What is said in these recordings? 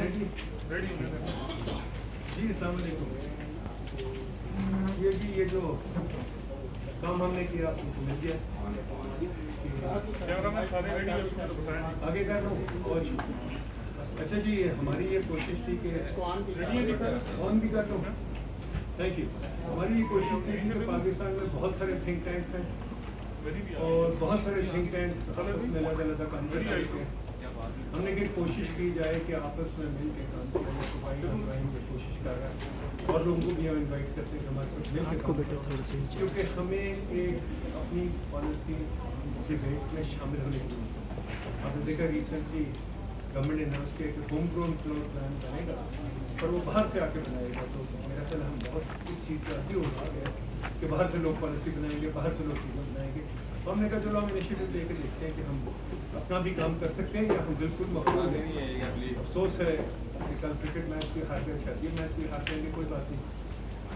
جی السلام علیکم. یہ جو کام ہم نے کیا آپ کو مل گیا آگے کر رہا ہوں. اور اچھا جی ہماری یہ کوشش تھی کہ آن بھی کر رہا ہوں. Thank you. ہماری یہ کوشش تھی کہ پاکستان میں بہت سارے تھنک ٹینکس ہیں اور بہت سارے تھنک ٹینکس میں الگ الگ کام کر رہے ہیں. ہم نے کہ کوشش کی جائے کہ آپس میں مل کے کام کریں کی کوشش کر رہے ہیں اور لوگوں کو بھی ہم انوائٹ کرتے ہیں ہمارے ساتھ مل کے کیونکہ ہمیں ایک اپنی پالیسی ڈبیٹ میں شامل ہونے کی ضرورت ہے. آپ نے دیکھا ریسنٹلی گورنمنٹ نے اناؤنس کیا کہ ہوم گرون فلور پلان بنے گا پر وہ باہر سے آ کے بنائے گا. تو میرا خیال ہم بہت اس چیز کا عادی ہو گیا کہ باہر سے لوگ پالیسی بنائیں گے, باہر سے لوگ چیزیں بنائیں گے. تو ہم نے کہا چلو ہم انیشیٹو لے کے دیکھتے ہیں کہ ہم اپنا بھی کام کر سکتے ہیں یا ہم بالکل مقبول ہیں. افسوس ہے کہ کل کرکٹ میچ بھی ہار گئے, شادی میچ بھی ہار جائیں گے, کوئی بات نہیں.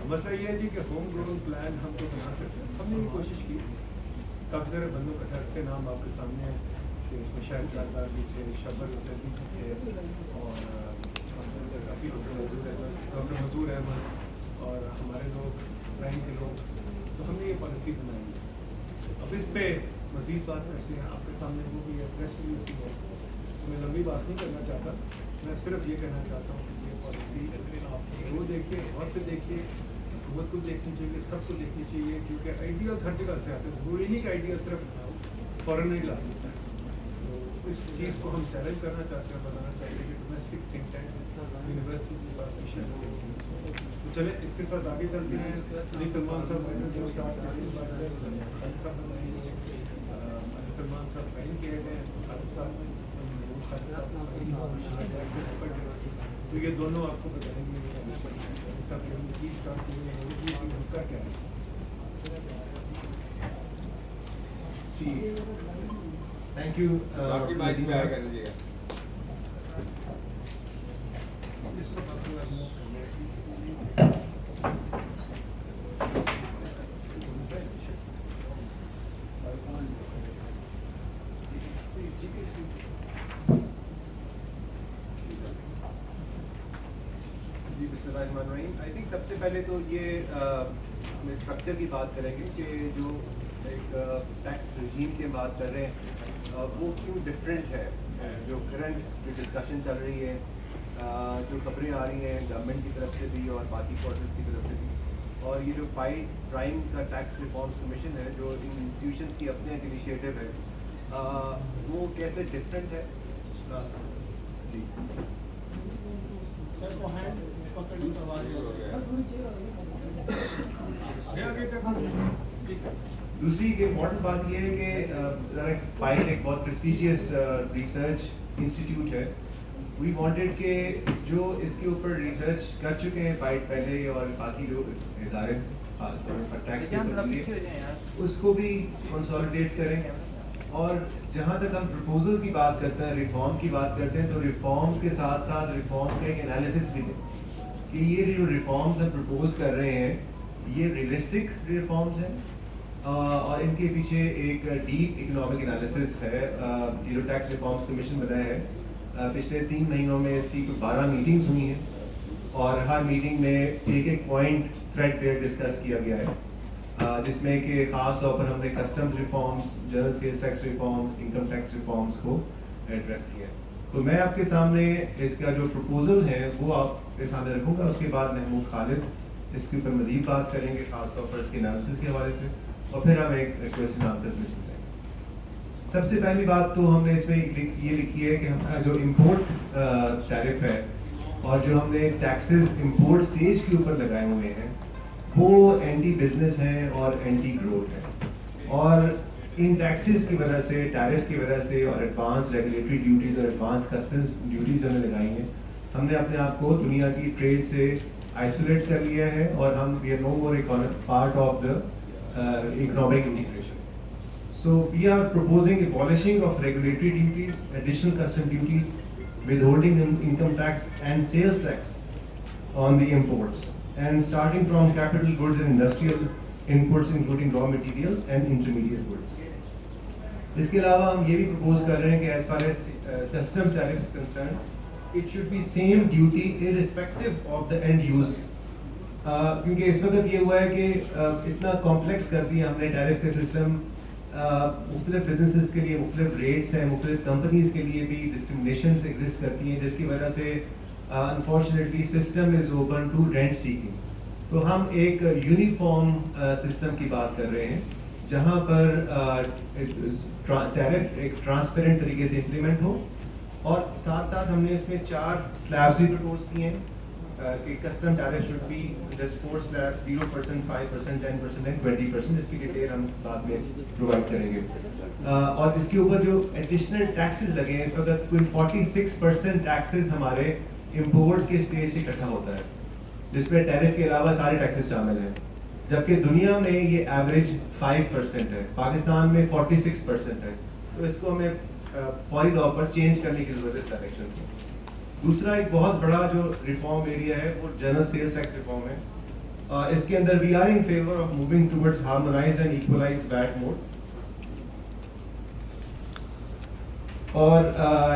مسئلہ یہ ہے جی کہ ہوم گرون پلان ہم تو بنا سکتے ہیں. ہم نے یہ کوشش کی, کافی سارے بندوں کا کے نام آپ کے سامنے ہیں کہ اس میں شاہد زادہ بھی تھے, شبر حسین بھی تھے اور کافی لوگ موجود ہیں, ڈاکٹر منظور احمد اور ہمارے لوگ برائن کے لوگ. تو ہم نے یہ پالیسی بنائی ہے. اب اس پہ مزید بات کرتے ہیں آپ کے سامنے وہ بھی ہے, پریس ریلیز بھی ہے. اس میں لمبی بات نہیں کرنا چاہتا, میں صرف یہ کہنا چاہتا ہوں کہ یہ پالیسی آپ وہ دیکھیے, غور سے دیکھیے, حکومت کو دیکھنی چاہیے, سب کو دیکھنی چاہیے کیونکہ آئیڈیاز ہر جگہ سے آتے ہیں. ضروری نہیں کہ آئیڈیا صرف فورن نہیں لا سکتا ہے. تو اس چیز کو ہم چیلنج کرنا چاہتے ہیں, بنانا چاہیے کہ ڈومیسٹک تھنک ٹینکس یونیورسٹیز کے پاس شامل. تو چلیں اس کے ساتھ آگے چلتے ہیں. علی سلمان صاحب جو سلمان صاحب پہن کے ہیں, خالد صاحب تو یہ دونوں آپ کو بتائیں گے کا کیا ہے. Thank you. آئی تھنک سب سے پہلے تو یہ ہم اسٹرکچر کی بات کریں گے کہ جو ایک ٹیکس رجیم کی بات کر رہے ہیں وہ کیوں ڈفرینٹ ہے. جو کرنٹ جو ڈسکشن چل رہی ہے, جو خبریں آ رہی ہیں گورنمنٹ کی طرف سے بھی اور باقی کوارٹرز کی طرف سے بھی, اور یہ جو پرائم کا ٹیکس ریفارمس کمیشن ہے جو ان انسٹیٹیوشنس کی اپنے ایک انیشیٹو ہے, وہ کیسے ڈفرینٹ ہے. جی دوسری ایک امپورٹنٹ بات یہ ہے کہ پائٹ ایک بہت پریسٹیجیس ریسرچ انسٹیٹیوٹ ہے. وی وانٹیڈ کہ جو اس کے اوپر ریسرچ کر چکے ہیں پائٹ پہلے اور باقی جو ادارے ٹیکس کے اوپر اس کو بھی کنسالیڈیٹ کریں. اور جہاں تک ہم پرپوزلس کی بات کرتے ہیں, ریفارم کی بات کرتے ہیں, تو ریفارمس کے ساتھ ساتھ ریفارم کا ایک انالیسس بھی دیں کہ یہ جو ریفارمس ہم پرپوز کر رہے ہیں یہ ریئلسٹک ریفارمس ہیں اور ان کے پیچھے ایک ڈیپ اکنامک انالیسس ہے. یہ جو ٹیکس ریفارمس کمیشن بنا ہے, پچھلے 3 مہینوں میں اس کی 12 میٹنگز ہوئی ہیں اور ہر میٹنگ میں ایک ایک پوائنٹ تھریڈ پہ ڈسکس کیا گیا ہے, جس میں کہ خاص طور پر ہم نے customs reforms, general sales tax reforms, income tax reforms کو ایڈریس کیا. تو میں آپ کے سامنے اس کا جو پروپوزل ہے وہ آپ کے سامنے رکھوں گا. اس کے بعد محمود خالد اس کے اوپر مزید بات کریں گے, خاص طور پر اس کے انالیسس کے حوالے سے, اور پھر ہم ایک کویشچن آنسر میں چلیں گے. سب سے پہلی بات تو ہم نے اس میں یہ لکھی ہے کہ ہمارا جو امپورٹ ٹیرف ہے اور جو ہم نے ٹیکسز امپورٹ سٹیج کے اوپر لگائے ہوئے ہیں وہ اینٹی بزنس ہیں اور اینٹی گروتھ ہیں. اور ان ٹیکسز کی وجہ سے, ٹیرف کی وجہ سے اور ایڈوانس ریگولیٹری ڈیوٹیز اور ایڈوانس کسٹمز ڈیوٹیز ہمیں لگائی ہیں, ہم نے اپنے آپ کو دنیا کی ٹریڈ سے آئسولیٹ کر لیا ہے اور ہم we are no more part of the economic integration. So we are proposing abolishing of regulatory duties, additional custom duties, withholding income tax and sales tax on the imports, and starting from capital goods and industrial inputs including raw materials and intermediate goods. اس کے علاوہ ہم یہ بھی propose کر رہے ہیں کہ as far as customs tariff is concerned, it should be same duty irrespective of the end use. کیونکہ اس وقت یہ ہوا ہے کہ اتنا کمپلیکس کر دیا ہم نے ٹیرف کے سسٹم. مختلف بزنسز کے لیے مختلف ریٹس ہیں, مختلف کمپنیز کے لیے بھی ڈسکرمنیشنز ایگزسٹ کرتی ہیں, جس کی وجہ سے unfortunately system is open to rent seeking. تو ہم ایک یونیفارم سسٹم کی بات کر رہے ہیں جہاں پر ٹیرف ایک ٹرانسپیرنٹ طریقے سے امپلیمنٹ ہو, اور ساتھ ساتھ ہم نے اس میں 4 سلیبس بھی پرپوز کیے ہیں کہ custom tariff should be just 4 slabs, 0%, 5%, 10% and 20%. اس کی ڈیٹیل ہم بعد میں پرووائڈ کریں گے. اور اس کے اوپر جو ایڈیشنل ٹیکسز لگے ہیں اس وقت کوئی 46% ٹیکسز ہمارے امپورٹ کے اسٹیج سے اکٹھا ہوتا ہے, جس میں ٹیرف کے علاوہ سارے ٹیکسز شامل ہیں, جبکہ دنیا میں یہ ایوریج 5% ہے, پاکستان میں 46% ہے. تو اس کو ہمیں فوری طور پر چینج کرنے کی ضرورت ہے اس ڈائریکشن کو. دوسرا ایک بہت بڑا جو ریفارم ایریا ہے وہ جنرل سیلز ٹیکس ریفارم ہے. اس کے اندر we are in favour of moving towards harmonised and equalised VAT mode. اور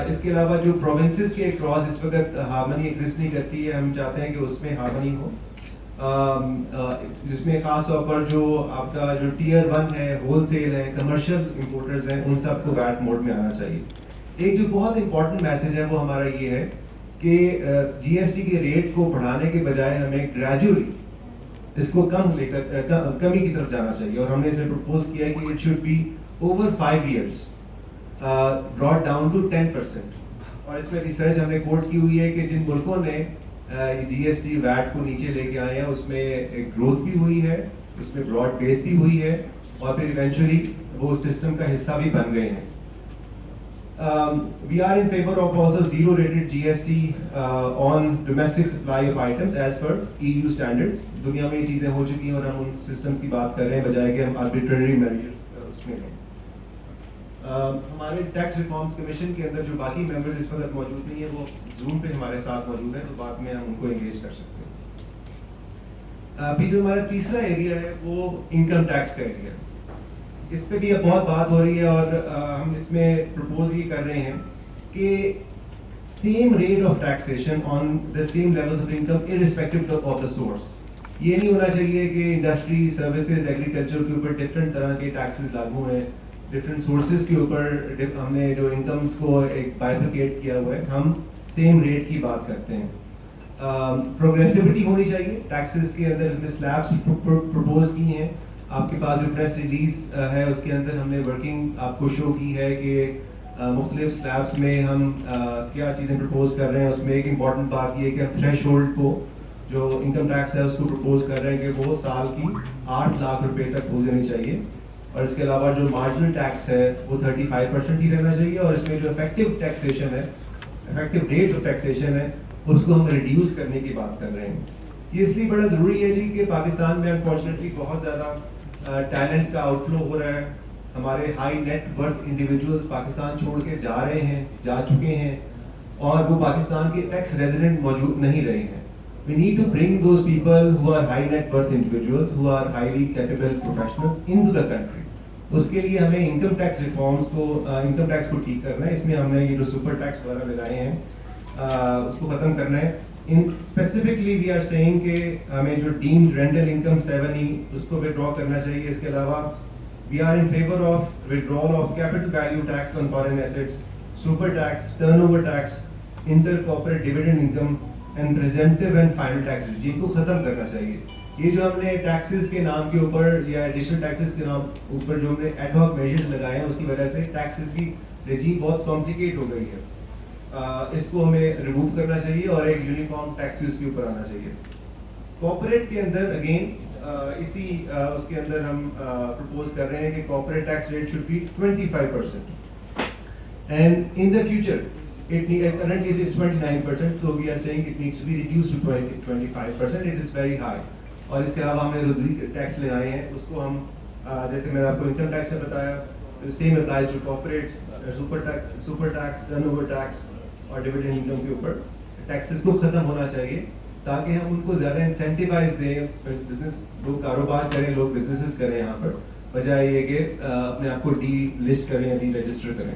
اس کے علاوہ جو پروونسز کے اکراس اس وقت ہارمنی ایگزسٹ نہیں کرتی ہے, ہم چاہتے ہیں کہ اس میں ہارمنی ہو, جس میں خاص طور پر جو آپ کا جو ٹیئر 1 ہے, ہول سیل ہے, کمرشل امپورٹرز ہیں, ان سب کو ویٹ موڈ میں آنا چاہیے. ایک جو بہت امپورٹنٹ میسج ہے وہ ہمارا یہ ہے کہ جی ایس ٹی کے ریٹ کو بڑھانے کے بجائے ہمیں گریجولی اس کو کمی کی طرف جانا چاہیے. اور ہم نے اس میں پرپوز کیا ہے کہ it should be over 5 years brought down to 10%. اور اس میں ریسرچ ہم نے کوٹ کی ہوئی ہے کہ جن ملکوں نے جی ایس ٹی ویٹ کو نیچے لے کے آئے ہیں اس میں گروتھ بھی ہوئی ہے, اس میں براڈ بیس بھی ہوئی ہے, اور پھر ایونچولی وہ سسٹم کا حصہ بھی بن گئے ہیں. We are in favor of also zero rated GST on domestic supply of items as per EU standards. دنیا میں یہ چیزیں ہو چکی ہیں اور ہم ان سسٹمز کی بات کر رہے ہیں بجائے کہ ہم arbitrary measures اس میں لیں. ہمارے ٹیکس ریفارمز کمیشن کے اندر جو باقی ممبرز اس وقت موجود نہیں ہیں وہ زوم پہ ہمارے ساتھ موجود ہیں, تو بعد میں ہم ان کو انگیج کر سکتے ہیں. ابھی جو ہمارا تیسرا ایریا ہے وہ انکم ٹیکس کا ایریا ہے. اس پہ بھی اب بہت بات ہو رہی ہے, اور ہم اس میں پرپوز یہ کر رہے ہیں کہ same rate of taxation on the same levels of income irrespective of the source. یہ نہیں ہونا چاہیے کہ انڈسٹری, سروسز, ایگریکلچر کے اوپر ڈفرینٹ طرح کے ٹیکسز لاگو ہیں, ڈفرینٹ سورسز کے اوپر ہم نے جو انکمس کو ایک بائیفرکیٹ کیا ہوا ہے. ہم سیم ریٹ کی بات کرتے ہیں. پروگریسیوٹی ہونی چاہیے ٹیکسز کے اندر. اس میں سلیبس پرپوز کی ہیں. آپ کے پاس جو پریس ریلیز ہے اس کے اندر ہم نے ورکنگ آپ کو شو کی ہے کہ مختلف سلیبس میں ہم کیا چیزیں پرپوز کر رہے ہیں. اس میں ایک امپورٹنٹ بات یہ ہے کہ ہم تھریش ہولڈ کو جو انکم ٹیکس ہے اس کو پرپوز کر رہے ہیں کہ وہ سال کی 8 لاکھ روپے تک ہو جانی چاہیے. اور اس کے علاوہ جو مارجنل ٹیکس ہے وہ 35% ہی رہنا چاہیے. اور اس میں جو افیکٹو ٹیکسیشن ہے, افیکٹو ریٹ آف ٹیکسیشن ہے, اس کو ہم ریڈیوس کرنے کی بات کر رہے ہیں. یہ اس لیے بڑا ضروری ہے جی کہ پاکستان میں انفارچونیٹلی بہت زیادہ ٹیلنٹ کا آؤٹ فلو ہو رہا ہے. ہمارے high net worth individuals Pakistan چھوڑ کے جا رہے ہیں, جا چکے ہیں, اور وہ پاکستان کے ٹیکس ریزیڈنٹ موجود نہیں رہے ہیں. We need to bring those people who are high net worth individuals, who are highly capable professionals into the country. اس کے لیے ہمیں انکم ٹیکس ریفارمس کو, انکم ٹیکس کو ٹھیک کرنا ہے. اس میں ہم نے یہ جو سپر ٹیکس وغیرہ لگائے ہیں اس کو ختم کرنا ہے. اسپیسیفکلی وی آر سیئنگ کہ ہمیں جو ڈیمڈ رینٹل انکم 7E اس کو ودرا کرنا چاہیے. اس کے علاوہ we are in favour of withdrawal of capital value tax on foreign assets, super tax, turnover tax, inter corporate dividend income and presumptive and final tax regime کو ختم کرنا چاہیے. یہ جو ہم نے ٹیکسز کے نام کے اوپر یا ایڈیشنل ٹیکسز کے نام اوپر جو ہم نے ایڈ ہاک میجرز لگائے ہیں اس کی وجہ سے ٹیکسز کی رجیم بہت کمپلیکیٹ ہو گئی ہے. اس کو ہمیں ریموو کرنا چاہیے اور ایک یونیفارم ٹیکس اس کے اوپر آنا چاہیے. کارپوریٹ کے اندر اگین اسی اس کے اندر ہم پرپوز کر رہے ہیں کہ corporate tax rate should be 25%, and in the future currently it is 29%, so we are saying it needs to be reduced to 25%. It is very high. اور اس کے علاوہ ہم نے جو ٹیکس لگائے ہیں اس کو ہم جیسے میں نے آپ کو انکم ٹیکس سے بتایا, same applies to corporates, super tax, turnover tax اور ڈویڈنڈ انکم کے اوپر ٹیکسز کو ختم ہونا چاہیے تاکہ ہم ان کو زیادہ انسینٹیوائز دیں. بزنس لوگ کاروبار کریں, لوگ بزنسز کریں یہاں پر, بجائے یہ کہ اپنے آپ کو ڈی لسٹ کریں یا ڈی رجسٹر کریں.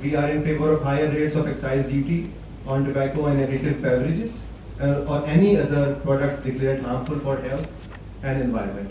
we are in favor of higher rates of excise duty on tobacco and addictive beverages or any other product declared harmful for health and environment.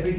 FAT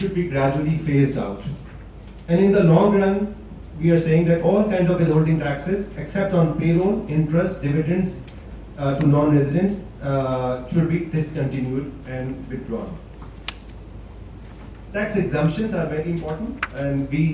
should be gradually phased out. And in the long run, we are saying that all kinds of withholding taxes, except on payroll, interest, dividends to non-residents, should be discontinued and withdrawn. Tax exemptions are very important, and we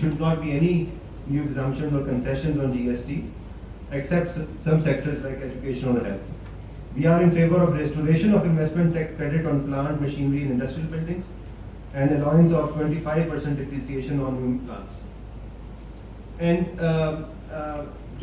should not be any new exemptions or concessions on GST, except some sectors like education or health. We are in favor of restoration of investment tax credit on plant, machinery and industrial buildings, and allowance of 25% depreciation on new plants. And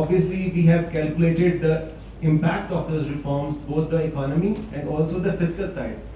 obviously we have calculated the impact of those reforms, both the economy and also the fiscal side.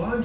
5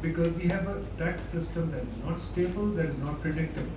Because we have a tax system that is not stable, that is not predictable.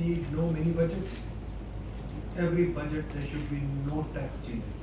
need no mini budgets. Every budget there should be no tax changes.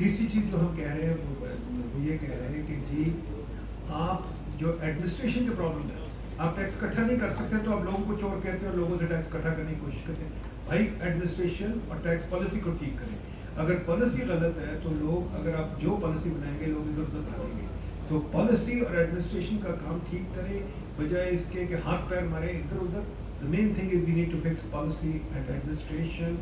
تیسری چیز جو ہم کہہ رہے ہیں وہ یہ کہہ رہے ہیں کہ جی آپ جو ایڈمنسٹریشن کے پرابلم ہے، آپ ٹیکس اکٹھا نہیں کر سکتے تو آپ لوگوں کو چور کہتے ہیں اور لوگوں سے ٹیکس اکٹھا کرنے کی کوشش کرتے ہیں. بھائی ایڈمنسٹریشن اور ٹیکس پالیسی کو ٹھیک کریں. اگر پالیسی غلط ہے تو لوگ، اگر آپ جو پالیسی بنائیں گے لوگ ادھر ادھر بھاگیں گے. تو پالیسی اور ایڈمنسٹریشن کا کام ٹھیک کریں بجائے اس کے کہ ہاتھ پیر مارے ادھر ادھر. The main thing is we need to fix policy and administration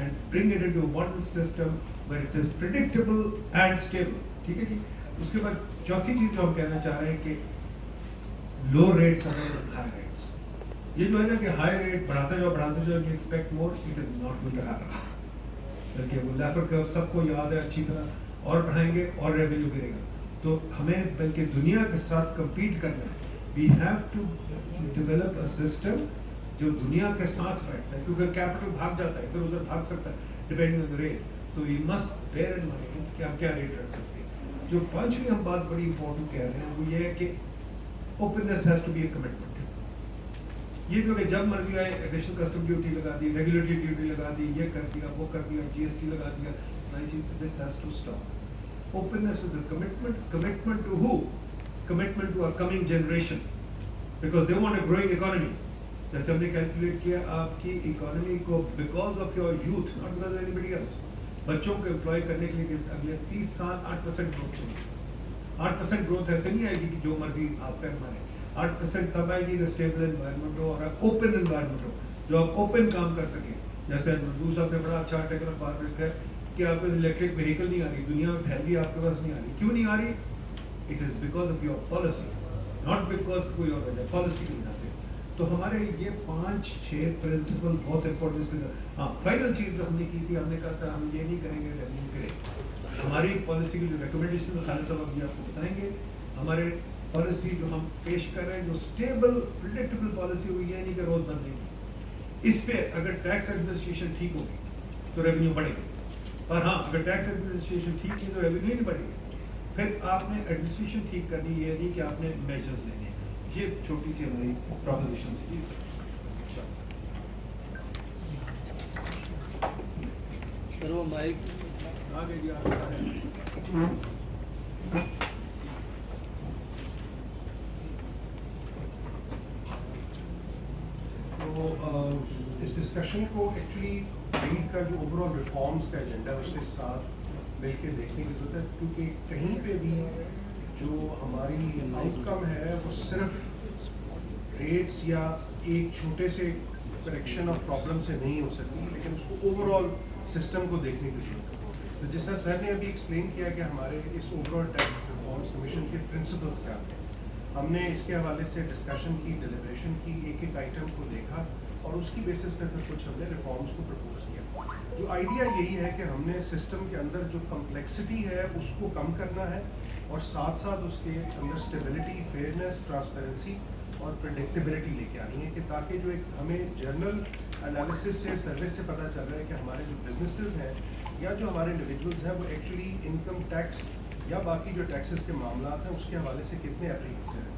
and bring it into a modern system where it is predictable and stable. ٹھیک ہے جی. اس کے بعد چوتھی چیز جو ہم کہنا چاہ رہے ہیں کہ لو ریٹس اور ہائی ریٹس. یہ جو ہے نا کہ ہائی ریٹ بڑھاتے جاؤ you expect more, it is not going to happen. بلکہ وہ لیفر کرو سب کو یاد ہے اچھی طرح، اور بڑھائیں گے اور ریونیو گرے گا. تو ہمیں بلکہ دنیا کے ساتھ کمپیٹ کرنا ہے. We have to develop a system جو دنیا کے ساتھ بیٹھتا ہے، کیونکہ کیپٹل بھاگ جاتا ہے، ادھر ادھر بھاگ سکتا ہے depending on the rate. So we must bear in mind کہ آپ کیا ریٹ رکھ سکتے ہیں. جو پانچویں ہم بات بڑی امپورٹنٹ کہہ رہے ہیں وہ یہ ہے کہ openness has to be a commitment. یہ جو کہ جب مرضی آئے ایڈیشنل کسٹم ڈیوٹی لگا دی، ریگولیٹری ڈیوٹی لگا دی، یہ کر دیا وہ کر دیا، جی ایس ٹی لگا دیا، this has to stop. Openness is a commitment. Commitment to who? Commitment to our coming generation, because they want a growing economy. جیسے ہم نے کیلکولیٹ کیا آپ کی اکانومی کو because of your youth, not because of anybody else, بچوں کو employee کرنے کے لیے اگلے 30 سال 8% گروتھ چاہیے. 8% گروتھ ایسے نہیں آئے گی کہ جو مرضی آپ پیر ماریں. 8% تب آئے گی اسٹیبل انوائرمنٹ ہو اور اوپن انوائرمنٹ ہو جو آپ اوپن کام کر سکیں. جیسے منظور صاحب نے بڑا اچھا آرٹیکل اخبار میں لکھا ہے کہ آپ کو الیکٹرک وہیکل نہیں آ رہی، دنیا میں پھیل گئی، آپ کے پاس نہیں آ رہی. کیوں نہیں آ رہی؟ It is because of your policy, not because کوئی اور وجہ، پالیسی کی وجہ سے. تو ہمارے یہ 5-6 پرنسپل بہت امپورٹنٹ. ہاں فائنل چیز جو ہم نے کی تھی، ہم نے کہا تھا ہم یہ نہیں کریں گے ریونیو کریں. ہماری پالیسی کی جو ریکمنڈیشن خالد صاحب ابھی آپ کو بتائیں گے. ہمارے پالیسی جو ہم پیش کر رہے ہیں جو اسٹیبل پریڈکٹیبل پالیسی ہوئی ہے، نہیں کہ روز بدلے گی. اس پہ اگر ٹیکس ایڈمنسٹریشن ٹھیک ہوگی تو ریونیو بڑھے گی. پر ہاں اگر ٹیکس ایڈمنسٹریشن ٹھیک ہے تو ریونیو نہیں بڑھے گی. پھر آپ نے ایڈمنسٹریشن ٹھیک کرنی، یہ نہیں کہ آپ نے میجرز لینے. یہ چھوٹی سی ہماری پروپوزیشن تھی. سر وہ مائک آگے جی آگے. تو اس ڈسکشن کو ایکچولی ریڈ کا جو اوور آل ریفارمس کا ایجنڈا ہے اس کے ساتھ مل کے دیکھنے کی ضرورت ہے، کیونکہ کہیں پہ بھی جو ہماری آؤٹ کم ہے وہ صرف ریٹس یا ایک چھوٹے سے کریکشن آف پرابلم سے نہیں ہو سکتی، لیکن اس کو اوور آل سسٹم کو دیکھنے کی ضرورت ہے. تو جس طرح سر نے ابھی ایکسپلین کیا کہ ہمارے اس overall tax reforms commission کے پرنسپلس کیا ہیں، ہم نے اس کے حوالے سے ڈسکشن کی، ڈیلیبریشن کی، ایک ایک آئٹم کو دیکھا اور اس کی بیسس پہ پھر کچھ ہم نے ریفارمس کو پرپوز کیا. جو آئیڈیا یہی ہے کہ ہم نے سسٹم کے اندر جو کمپلیکسٹی ہے اس کو کم کرنا ہے اور ساتھ ساتھ اس کے اندر اسٹیبلٹی، فیئرنیس، ٹرانسپیرنسی اور پریڈکٹیبلٹی لے کے آنی ہے، کہ تاکہ جو ایک ہمیں جرنل انالیسس سے، سروس سے پتہ چل رہا ہے کہ ہمارے جو بزنسز ہیں یا جو ہمارے انڈیویجولز ہیں وہ ایکچولی انکم ٹیکس یا باقی جو ٹیکسز کے معاملات ہیں اس کے حوالے سے کتنے اپریہنسو ہیں.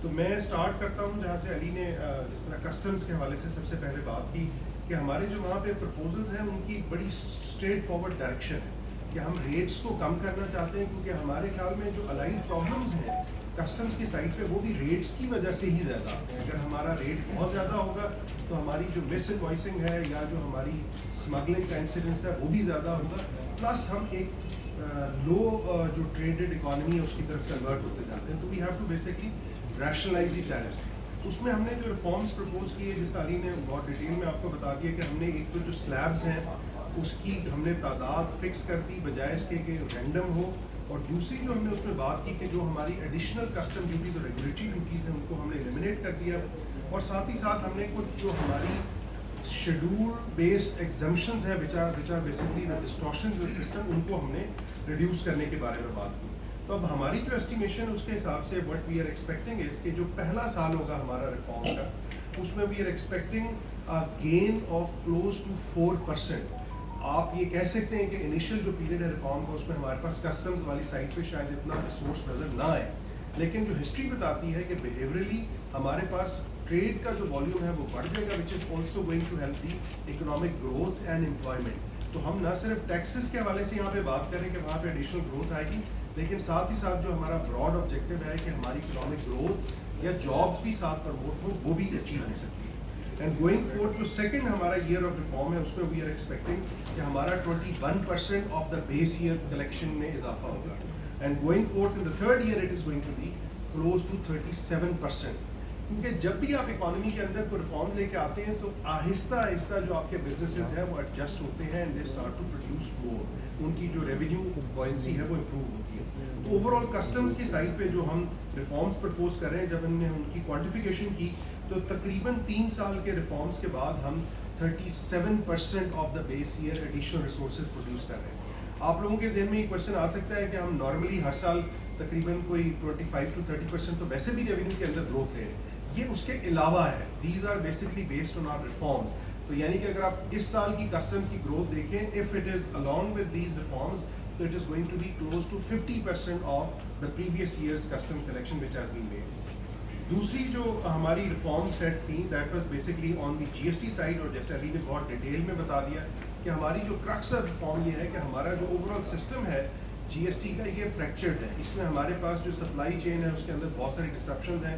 تو میں اسٹارٹ کرتا ہوں جہاں سے علی نے جس طرح کسٹمز کے حوالے سے سب سے پہلے بات کی کہ ہمارے جو وہاں پہ پرپوزلز ہیں ان کی بڑی اسٹریٹ فارورڈ ڈائریکشن ہے کہ ہم ریٹس کو کم کرنا چاہتے ہیں، کیونکہ ہمارے خیال میں جو الائن پرابلمز ہیں کسٹمز کی سائڈ پہ وہ بھی ریٹس کی وجہ سے ہی زیادہ آتے ہیں. اگر ہمارا ریٹ بہت زیادہ ہوگا تو ہماری جو مس انوائسنگ ہے یا جو ہماری اسمگلنگ کا انسیڈنس ہے وہ بھی زیادہ ہوگا، پلس ہم ایک لو جو ٹریڈڈ اکانومی ہے اس کی طرف کنورٹ ہوتے جاتے ہیں. تو we have to basically rationalise the tariffs. اس میں ہم نے جو ریفارمس پرپوز کیے، جس علی نے بہت ڈیٹیل میں آپ کو بتا دیا کہ ہم نے ایک تو جو سلیبز ہیں اس کی ہم نے تعداد فکس کر دی بجائے اس کے کہ رینڈم ہو، اور دوسری جو ہم نے اس میں بات کی کہ جو ہماری ایڈیشنل کسٹم ڈیوٹیز اور ریگولیٹری ڈیوٹیز ہیں ان کو ہم نے ایلیمنیٹ کر دیا، اور ساتھ ہی ساتھ ہم نے کچھ جو ہماری شیڈول بیسڈ ایگزمپشنز ہیں which are basically the distortions in the system، ان کو ہم نے ریڈیوس کرنے کے بارے میں بات کی. تو اب ہماری جو اسٹیمیشن اس کے حساب سے وٹ وی آر ایکسپیکٹنگ اس کہ جو پہلا سال ہوگا ہمارا ریفارم کا، اس میں we are expecting gain of close to 4%. آپ یہ کہہ سکتے ہیں کہ انیشیل جو پیریڈ ہے ریفارم کا اس میں ہمارے پاس کسٹمز والی سائڈ پہ شاید اتنا ریسورس نظر نہ آئے، لیکن جو ہسٹری بتاتی ہے کہ بیہیورلی ہمارے پاس ٹریڈ کا جو والیوم ہے وہ بڑھ جائے گا، which is also going to help the economic growth and employment. تو ہم نہ صرف ٹیکسز کے حوالے سے یہاں پہ بات کریں کہ وہاں پہ ایڈیشنل گروتھ آئے گی، لیکن ساتھ ہی ساتھ جو ہمارا براڈ آبجیکٹیو ہے کہ ہماری اکنامک گروتھ یا جابس بھی ساتھ پروموٹ ہوں، وہ بھی اچیو ہو سکتی ہے. اینڈ گوئنگ فورتھ جو سیکنڈ ہمارا ایئر آف ریفارم ہے اس میں وی آر ایکسپیکٹنگ کہ ہمارا 21% of the base year collection میں اضافہ ہوگا. And going forth in the third year it is going to be close to 37%. کیونکہ جب بھی آپ اکانومی کے اندر کوئی ریفارم لے کے آتے ہیں تو آہستہ آہستہ جو آپ کے بزنسز ہیں وہ ایڈجسٹ ہوتے ہیں and they start to produce more. ان کی جو ریونیو بوئنسی ہے وہ امپروو ہوتی ہے. تو اوور آل کسٹمز کی سائڈ پہ جو ہم ریفارمس پرپوز کر رہے ہیں، جب ہم نے ان کی کوانٹیفیکیشن کی تو تقریباً 3 سال کے ریفارمس کے بعد ہم 37% of the base year additional resources produce کر رہے ہیں. آپ لوگوں کے ذہن میں یہ کوشچن آ سکتا ہے کہ ہم نارملی ہر سال تقریباً کوئی 25 to 30% تو ویسے بھی ریونیو کے اندر گروتھ لے رہے ہیں. یہ اس کے علاوہ ہے. These are basically based on our reforms. تو یعنی کہ اگر آپ اس سال کی کسٹمز کی گروتھ دیکھیں، if it is along with these reforms so it is going to be close to 50% of the previous year's custom collection which has been made. دوسری جو ہماری ریفارم سیٹ تھیں that was basically on the G S T side, اور جیسے علی نے بہت detail میں بتا دیا کہ ہماری جو کرکس آف ریفارم یہ ہے کہ ہمارا جو اوور آل سسٹم ہے جی ایس ٹی کا یہ فریکچرڈ ہے. اس میں ہمارے پاس جو سپلائی چین ہے اس کے اندر بہت ساری ڈسرپشنز ہیں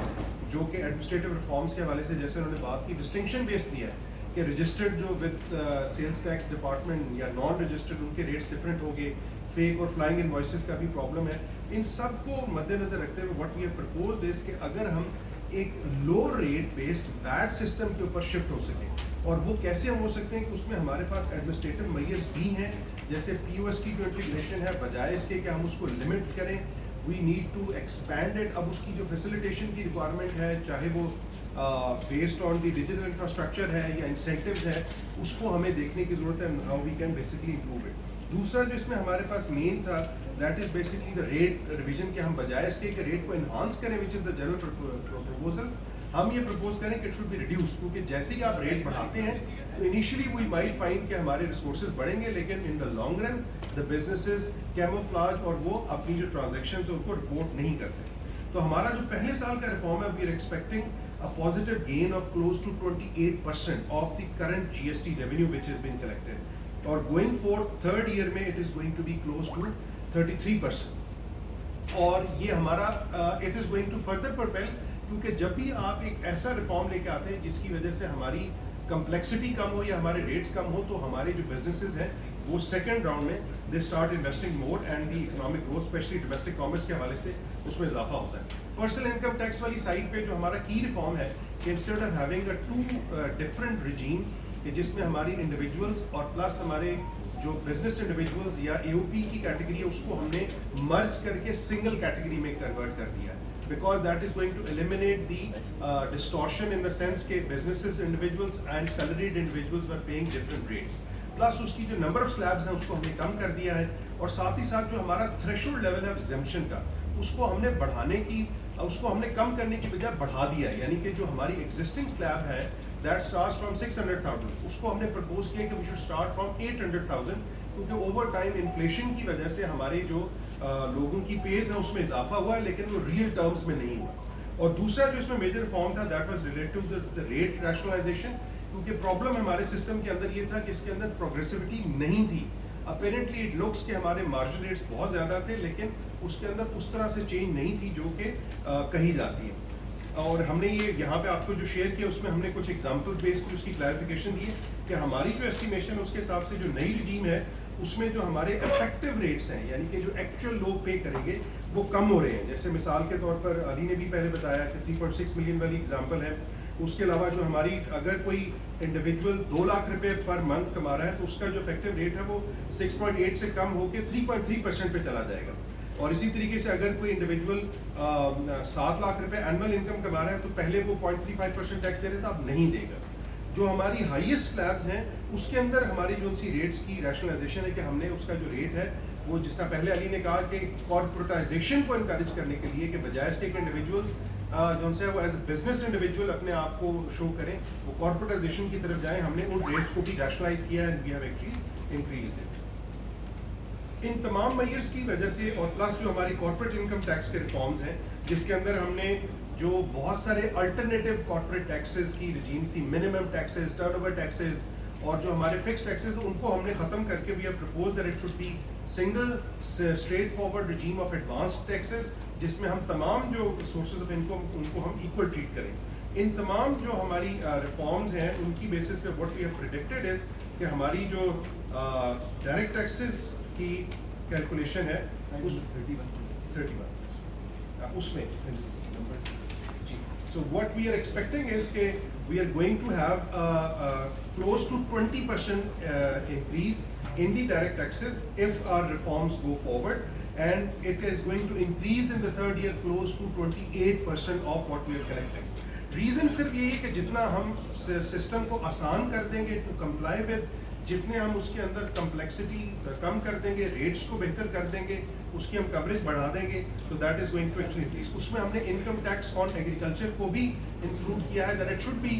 جو کہ ایڈمنسٹریٹو ریفارمس کے حوالے سے جیسے انہوں نے بات کی ڈسٹنکشن بیس کیا ہے کہ رجسٹرڈ جو وتھ سیلس ٹیکس ڈپارٹمنٹ یا نان رجسٹرڈ ان کے ریٹس ڈفرینٹ ہو گئے، فیک اور فلائنگ انوائسز کا بھی پرابلم ہے. ان سب کو مد نظر رکھتے ہوئے what we have proposed is کہ اگر ہم ایک low rate based VAT system کے اوپر شفٹ ہو سکیں، اور وہ کیسے ہم ہو سکتے ہیں کہ اس میں ہمارے پاس ایڈمنسٹریٹو میئرز بھی ہیں، جیسے پی او ایس کی جو انٹیگریشن ہے بجائے اس کے کہ ہم اس کو لمٹ کریں we need to expand it. اب اس کی جو فیسیلیٹیشن کی ریکوائرمنٹ ہے چاہے وہ based on the digital infrastructure ہے یا انسینٹیوز ہے، اس کو ہمیں دیکھنے کی ضرورت ہے how we can basically improve it. دوسرا جو اس میں ہمارے پاس مین تھا that is basically the rate revision کہ ہم بجائے اس کے کہ ریٹ کو انہانس کریں وچ از دا جنرل پروپوزل، ہم یہ پرپوز کریں کہ اٹ شوڈ بی ریڈیوس. کیونکہ جیسے ہی آپ ریٹ بڑھاتے ہیں تو انیشلی وی مائٹ فائنڈ کہ ہمارے ریسورسز بڑھیں گے، لیکن in the long run the businesses camouflage اور وہ اپنی جو ٹرانزیکشنز ان کو رپورٹ نہیں کرتے. تو ہمارا جو پہلے سال کا ریفارم ہے we are expecting a positive gain of close to 28% of the current GST revenue which has been collected. Or going forward, third year mein it is going to be close to 33%. اور یہ ہمارا it is going to further propel، کیونکہ جب بھی آپ ایک ایسا reform لے کے آتے ہیں جس کی وجہ سے ہماری کمپلیکسٹی کم ہو یا ہمارے ریٹس کم ہو، تو ہمارے جو بزنسز ہیں وہ سیکنڈ راؤنڈ میں they start investing more and the economic growth especially domestic commerce کے حوالے سے اس میں اضافہ ہوتا ہے. پرسنل انکم ٹیکس والی سائڈ پہ جو ہمارا کی ریفارم ہے کہ instead of having two different regimes کہ جس میں ہماری انڈیویجولس اور پلس ہمارے جو بزنس انڈیویجولس یا اے او پی کی کیٹیگری ہے اس کو ہم نے مرج کر کے سنگل کیٹیگری میں کنورٹ کر دیا ہے. Because that is going to eliminate the distortion in the sense کہ businesses, individuals and salaried individuals were paying different rates. Plus اس کی جو number of slabs ہیں اس کو ہم نے کم کر دیا ہے، اور ساتھ ہی ساتھ جو ہمارا threshold level ہے exemption کا اس کو ہم نے بڑھانے کی، اس کو ہم نے کم کرنے کی بجائے بڑھا دیا ہے. یعنی کہ جو ہماری existing slab ہے that starts from 600,000 اس کو ہم نے propose کیا کہ we should start from 800,000 کیونکہ اوور ٹائم انفلیشن کی وجہ سے ہماری جو لوگوں کی پیز ہے اس میں اضافہ ہوا ہے لیکن وہ ریئل ٹرمز میں نہیں ہوا. اور دوسرا جو اس میں میجر ریفارم تھا that was related to the rate rationalisation, کیونکہ پرابلم ہمارے سسٹم کے اندر یہ تھا کہ اس کے اندر پروگریسیوٹی نہیں تھی. اپیرنٹلی اٹ لکس کہ ہمارے مارجن ریٹس بہت زیادہ تھے لیکن اس کے اندر اس طرح سے چینج نہیں تھی جو کہ کہی جاتی ہے. اور ہم نے یہ یہاں پہ آپ کو جو شیئر کیا اس میں ہم نے کچھ ایگزامپلس بیس کی اس کی کلیریفیکیشن دی ہے کہ ہماری جو اسٹیمیشن اس کے حساب سے جو نئی رجیم ہے اس میں جو ہمارے افیکٹو ریٹس ہیں یعنی کہ جو ایکچوئل لوگ پے کریں گے وہ کم ہو رہے ہیں. جیسے مثال کے طور پر علی نے بھی پہلے بتایا کہ 3.6 ملین والی ایگزامپل ہے. اس کے علاوہ جو ہماری اگر کوئی انڈیویجول 2 لاکھ روپے پر منتھ کما رہا ہے تو اس کا جو افیکٹو ریٹ ہے وہ 6.8 سے کم ہو کے 3.3% پہ چلا جائے گا. اور اسی طریقے سے اگر کوئی انڈیویجول 7 لاکھ روپے اینول انکم کما رہا ہے تو پہلے وہ 0.35% ٹیکس دے رہے تھا، اب نہیں دے گا. جو ہماری ہائیسٹ سلیبز ہیں اس کے اندر ہماری جو سی ریٹس کی ریشنلائزیشن ہے کہ ہم نے اس کا جو ریٹ ہے وہ جس طرح پہلے علی نے کہا کہ کارپوریٹائزیشن کو انکریج کرنے کے لیے کہ بجائے اس کے انڈیویجولس جو ان سے وہ ایز اے بزنس انڈیویجول اپنے آپ کو شو کریں وہ کارپوریٹائزیشن کی طرف جائیں، ہم نے ان ریٹس کو بھی ریشنلائز کیا ہے. We have actually increased it. ان تمام میئرس کی وجہ سے اور پلس جو ہماری کارپوریٹ انکم ٹیکس کے ریفارمز ہیں جس کے اندر ہم نے جو بہت سارے الٹرنیٹیو کارپوریٹ ٹیکسز کی رجیمز تھی، minimum taxes, turnover taxes اور جو ہمارے فکس ٹیکسز ان کو ہم نے ختم کر کے we have propose that it should be single straightforward regime of advanced taxes جس میں ہم تمام جو سورسز آف انکم ان کو ہم ایکول ٹریٹ کریں. ان تمام جو ہماری ریفارمز ہیں ان کی بیسس پہ واٹ وی ہیو پریڈکٹڈ از کہ ہماری جو ڈائریکٹ ٹیکسز کی کیلکولیشن ہے اس 31 اس میں جی. So what we are expecting is that we are going to have close to 20% increase in the direct taxes if our reforms go forward, and it is going to increase in the third year close to 28% of what we are collecting. Reason صرف یہی ہے کہ جتنا ہم system کو آسان کر دیں گے ٹو کمپلائی ود, جتنے ہم اس کے اندر کمپلیکسٹی کم کر دیں گے, ریٹس کو بہتر کر دیں گے, اس کی ہم کوریج بڑھا دیں گے, تو that is going to actually increase. اس میں ہم نے انکم ٹیکس آن ایگریکلچر کو بھی انکلوڈ کیا ہے, that it should be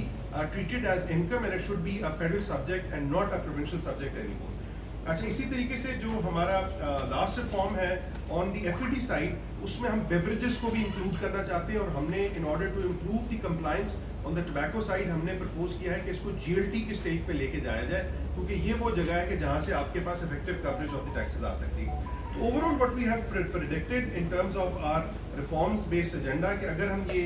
treated as income and it should be a federal subject and not a provincial subject any more. اچھا, اسی طریقے سے جو ہمارا لاسٹ ریفارم ہے on the F E D side, اس میں ہم بیوریجز کو بھی انکلوڈ کرنا چاہتے ہیں, اور ہم نے in order to improve the compliance on the tobacco side ہم نے پرپوز کیا ہے کہ اس کو جی ایل ٹی کی اسٹیج پہ لے کے جایا جائے, کیونکہ یہ وہ جگہ ہے کہ جہاں سے آپ کے پاس effective coverage of the taxes آ سکتی ہے. تو overall what we have predicted in terms of our reforms based agenda کہ اگر ہم یہ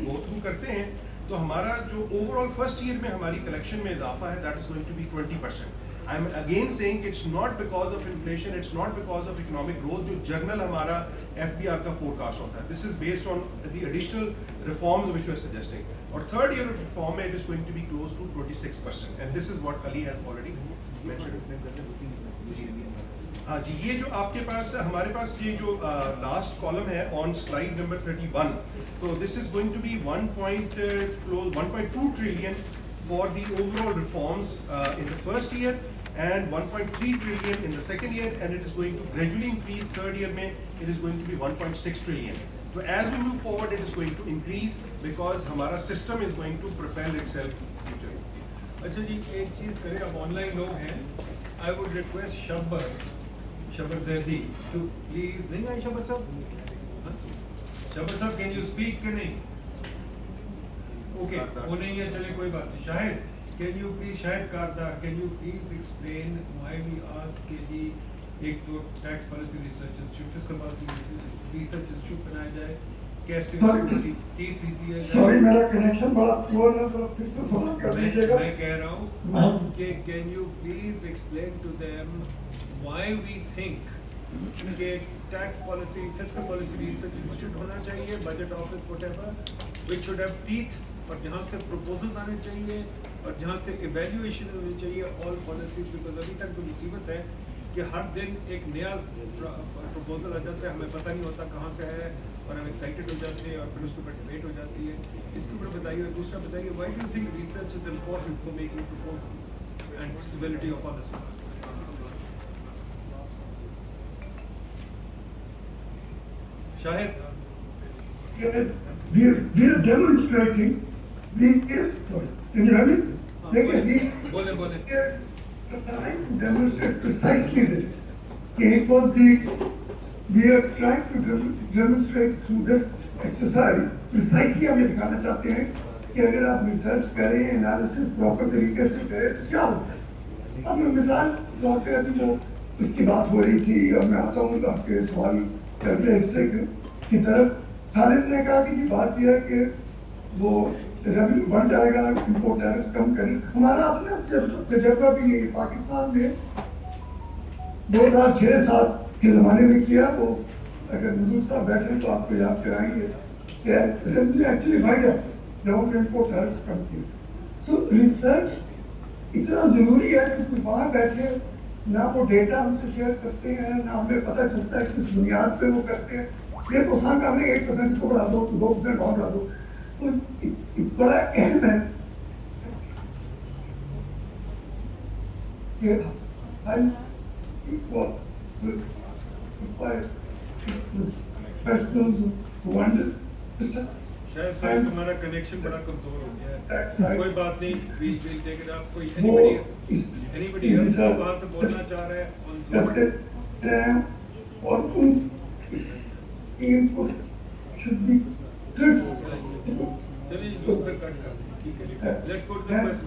گو تھرو کرتے ہیں تو ہمارا جو اوور آل فرسٹ ایئر میں ہماری کلیکشن میں اضافہ ہے that is going to be 20%. I am again saying it's not because of inflation, it's not because of economic growth جو جرنل ہمارا FBR کا forecast ہوتا ہے. This is based on the additional reforms which we are suggesting. اور third year of reform it is going to be close to 26%, and this is what Ali has already mentioned. ہاں جی, یہ جو آپ کے پاس ہمارے پاس یہ جو لاسٹ کالم ہے آن سلائڈ نمبر 31, تو this is going to be 1.2 trillion for the overall reforms in the first year and 1.3 trillion in the second year, and it is going to gradually increase. Third year mein it is going to be 1.6 trillion. So as we move forward it is going to increase because hamara system is going to propel itself future. اچھا جی, ایک چیز کریں, اب on line لوگ ہیں, I would request Shabbar Zaidi to please, نہیں آئی شبر صاحب, شبر صاحب can you speak کہ نہیں؟ اوکے, وہ نہیں ہے, چلے کوئی بات نہیں. شاہد, can you please, Shahid Kardar, can you please explain why we ask کہ جی ایک تو tax policy research institute, fiscal policy research institute بنایا جائے, کیسے سوری میرا کنیکشن بڑا پور ہے, تو پھر سے سوال کر دیجیے گا. میں کہہ رہا ہوں کہ can you please explain to them why we think کہ tax policy, fiscal policy research institute ہونا چاہیے, budget office whatever, which should have teeth, اور جہاں سے پروپوزل آنے چاہیے اور جہاں سے ایویلیویشن ہونی چاہیے آل پالیسیز. بیکاز ابھی تک تو مصیبت ہے کہ ہر دن ایک نیا پروپوزل آ جاتا ہے, ہمیں پتہ نہیں ہوتا کہاں سے ہے, اور ہم ایکسائٹیڈ ہو جاتے ہیں اور پھر اس کے اوپر ڈبیٹ ہو جاتی ہے. اس کے اوپر بتائیے. اور دوسرا بتائیے, why do you think research is important for making proposals and stability of policy? Shahid, We are demonstrating. Can you hear me? بولے بولے. We are trying to demonstrate precisely this. It was we are trying to demonstrate through this exercise precisely ہم یہ دکھانا چاہتے ہیں کہ اگر آپ ریسرچ کریں, انالیسس پراپر طریقے سے کریں تو کیا ہوتا ہے. اب میں مثال طور پہ ابھی جو اس کی بات ہو رہی تھی, اور میں آتا ہوں آپ کے سوال کے اگلے حصے کی طرف. خالد نے کہا کہ یہ بات یہ ہے کہ وہ ریونیو بڑھ جائے گا, امپورٹ ٹیرفس کم کریں. ہمارا اپنا تجربہ بھی نہیں, پاکستان نے 2006-7 کے زمانے میں کیا. وہ اگر حضور صاحب بیٹھے ہیں تو آپ کو یاد کرائیں گے کہ ریونیو ایکچولی بڑھ گیا جب ہم نے امپورٹ ٹیرفس کم کیے. سو ریسرچ اتنا ضروری ہے کہ وہاں بیٹھے نہ وہ ڈیٹا ہم سے شیئر کرتے ہیں, نہ ہمیں پتہ چلتا ہے کس بنیاد پہ وہ کرتے ہیں. یہ تو آسان کام ہے, 1% اس کو بڑھا دو تو 2% اور بڑھا دو. تو بڑا اہم ہے کہ شاید تمہارا کنیکشن بڑا کمزور ہو گیا ہے. کوئی بات نہیں, we'll take it up. کوئی anybody else وہاں سے بولنا چاہ رہا ہے؟ اور ان ٹیم کو should be چلیے اس پر کٹ کر دیں. ٹھیک ہے, let's go to the question.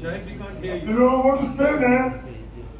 Shahid, we can't hear you. No, I want to say, man.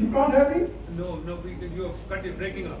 you can't have me? No, you are cut it, breaking up.